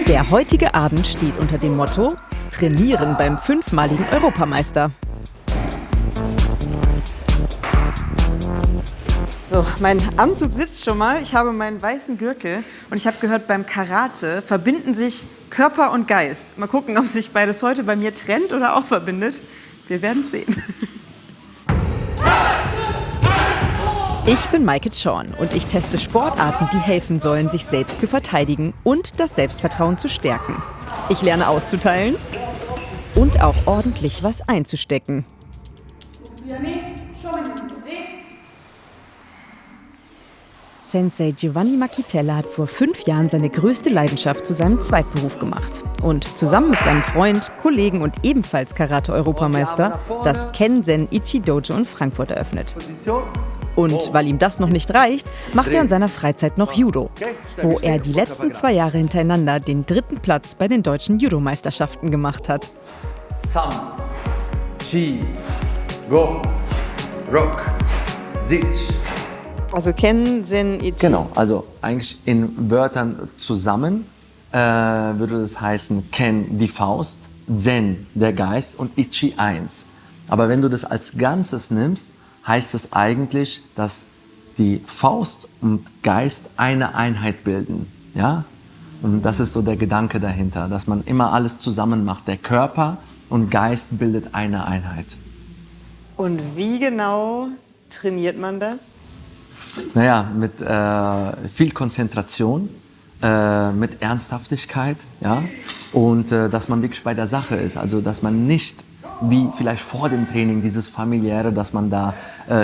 Der heutige Abend steht unter dem Motto: Trainieren beim 5-maligen Europameister. So, mein Anzug sitzt schon mal. Ich habe meinen weißen Gürtel und ich habe gehört, beim Karate verbinden sich Körper und Geist. Mal gucken, ob sich beides heute bei mir trennt oder auch verbindet. Wir werden sehen. Ich bin Maike Zorn und ich teste Sportarten, die helfen sollen, sich selbst zu verteidigen und das Selbstvertrauen zu stärken. Ich lerne auszuteilen und auch ordentlich was einzustecken. Sensei Giovanni Macchitella hat vor 5 Jahren seine größte Leidenschaft zu seinem Zweitberuf gemacht und zusammen mit seinem Freund, Kollegen und ebenfalls Karate-Europameister das Ken-Zen Ichi-Dojo in Frankfurt eröffnet. Und weil ihm das noch nicht reicht, macht er in seiner Freizeit noch Judo, wo er die letzten 2 Jahre hintereinander den 3. Platz bei den deutschen Judo-Meisterschaften gemacht hat. Sam, Chi, Go, Rock, Sich. Also Ken, Zen, Ichi. Genau, also eigentlich in Wörtern zusammen würde das heißen Ken, die Faust, Zen, der Geist und Ichi, 1. Aber wenn du das als Ganzes nimmst, heißt es eigentlich, dass die Faust und Geist eine Einheit bilden. Ja? Und das ist so der Gedanke dahinter, dass man immer alles zusammen macht. Der Körper und Geist bildet eine Einheit. Und wie genau trainiert man das? Naja, mit viel Konzentration, mit Ernsthaftigkeit, ja? Und dass man wirklich bei der Sache ist. Also dass man nicht wie vielleicht vor dem Training dieses familiäre, dass man da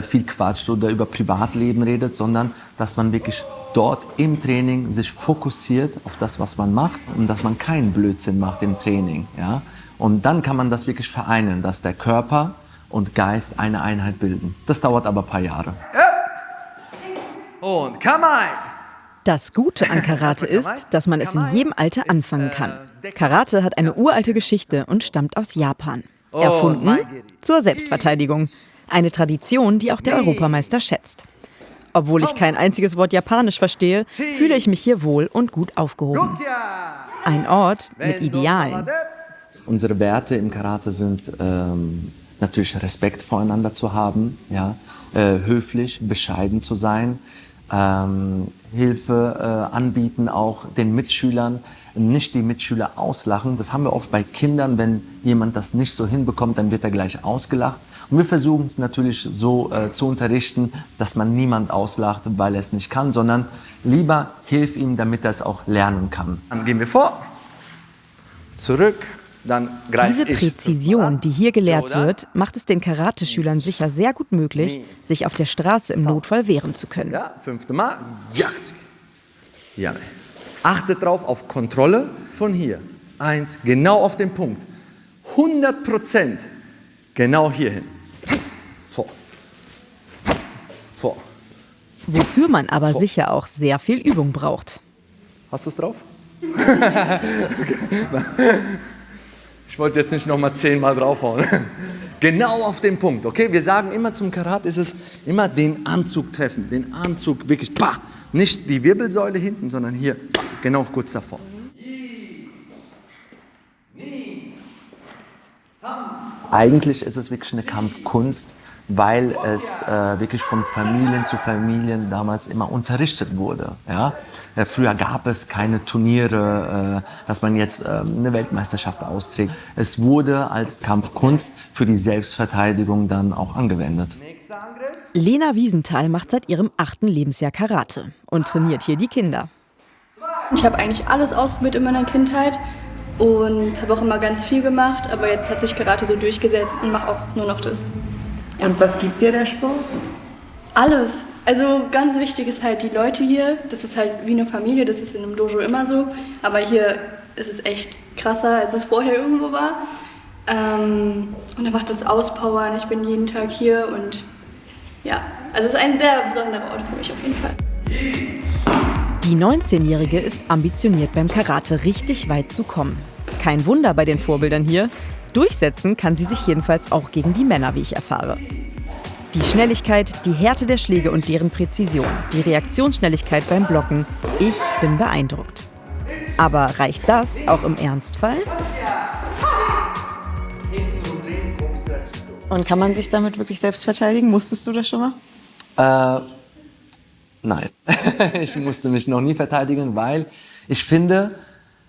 viel quatscht oder über Privatleben redet, sondern dass man wirklich dort im Training sich fokussiert auf das, was man macht und dass man keinen Blödsinn macht im Training. Ja? Und dann kann man das wirklich vereinen, dass der Körper und Geist eine Einheit bilden. Das dauert aber ein paar Jahre. Und come on! Das Gute an Karate ist, dass man es in jedem Alter anfangen kann. Karate hat eine uralte Geschichte und stammt aus Japan. Erfunden zur Selbstverteidigung. Eine Tradition, die auch der Europameister schätzt. Obwohl ich kein einziges Wort Japanisch verstehe, fühle ich mich hier wohl und gut aufgehoben. Ein Ort mit Idealen. Unsere Werte im Karate sind natürlich Respekt voreinander zu haben, ja? Höflich, bescheiden zu sein, Hilfe anbieten auch den Mitschülern, nicht die Mitschüler auslachen. Das haben wir oft bei Kindern, wenn jemand das nicht so hinbekommt, dann wird er gleich ausgelacht. Und wir versuchen es natürlich so zu unterrichten, dass man niemand auslacht, weil er es nicht kann, sondern lieber hilf ihm, damit er es auch lernen kann. Dann gehen wir vor, zurück, dann greife Diese ich. Präzision, die hier gelehrt wird, macht es den Karate-Schülern sicher sehr gut möglich, sich auf der Straße im Notfall wehren zu können. Ja, 5. Mal, jagt. Ja. Achtet drauf auf Kontrolle von hier. 1, genau auf den Punkt. 100% genau hierhin. Vor. Vor. Wofür man aber sicher auch sehr viel Übung braucht. Hast du es drauf? Ich wollte jetzt nicht noch mal 10 Mal draufhauen. Genau auf den Punkt, okay? Wir sagen immer zum Karate ist es immer den Anzug treffen. Den Anzug wirklich, bah! Nicht die Wirbelsäule hinten, sondern hier, bah, genau kurz davor. Eigentlich ist es wirklich eine Kampfkunst, weil es wirklich von Familien zu Familien damals immer unterrichtet wurde. Ja? Früher gab es keine Turniere, dass man jetzt eine Weltmeisterschaft austrägt. Es wurde als Kampfkunst für die Selbstverteidigung dann auch angewendet. Lena Wiesenthal macht seit ihrem 8. Lebensjahr Karate und trainiert hier die Kinder. Ich habe eigentlich alles ausprobiert in meiner Kindheit und habe auch immer ganz viel gemacht, aber jetzt hat sich Karate so durchgesetzt und mache auch nur noch das. Und was gibt dir der Sport? Alles. Also ganz wichtig ist halt die Leute hier. Das ist halt wie eine Familie, das ist in einem Dojo immer so. Aber hier ist es echt krasser, als es vorher irgendwo war. Und einfach das Auspowern. Ich bin jeden Tag hier und ja, also es ist ein sehr besonderer Ort für mich auf jeden Fall. Die 19-Jährige ist ambitioniert beim Karate richtig weit zu kommen. Kein Wunder bei den Vorbildern hier. Durchsetzen kann sie sich jedenfalls auch gegen die Männer, wie ich erfahre. Die Schnelligkeit, die Härte der Schläge und deren Präzision, die Reaktionsschnelligkeit beim Blocken. Ich bin beeindruckt. Aber reicht das auch im Ernstfall? Und kann man sich damit wirklich selbst verteidigen? Musstest du das schon mal? Nein, ich musste mich noch nie verteidigen, weil ich finde,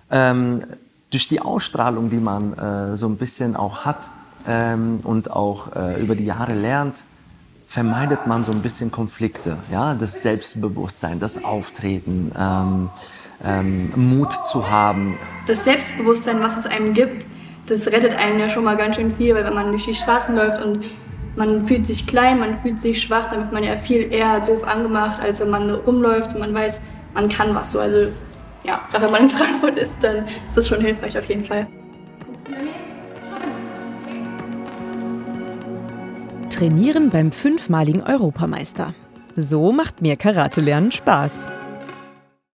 durch die Ausstrahlung, die man so ein bisschen auch hat und auch über die Jahre lernt, vermeidet man so ein bisschen Konflikte. Ja? Das Selbstbewusstsein, das Auftreten, Mut zu haben. Das Selbstbewusstsein, was es einem gibt, das rettet einen ja schon mal ganz schön viel, weil wenn man durch die Straßen läuft und man fühlt sich klein, man fühlt sich schwach, dann wird man ja viel eher doof angemacht, als wenn man rumläuft und man weiß, man kann was so. Also ja, gerade wenn man in Frankfurt ist, dann ist das schon hilfreich auf jeden Fall. Trainieren beim 5-maligen Europameister. So macht mir Karate lernen Spaß.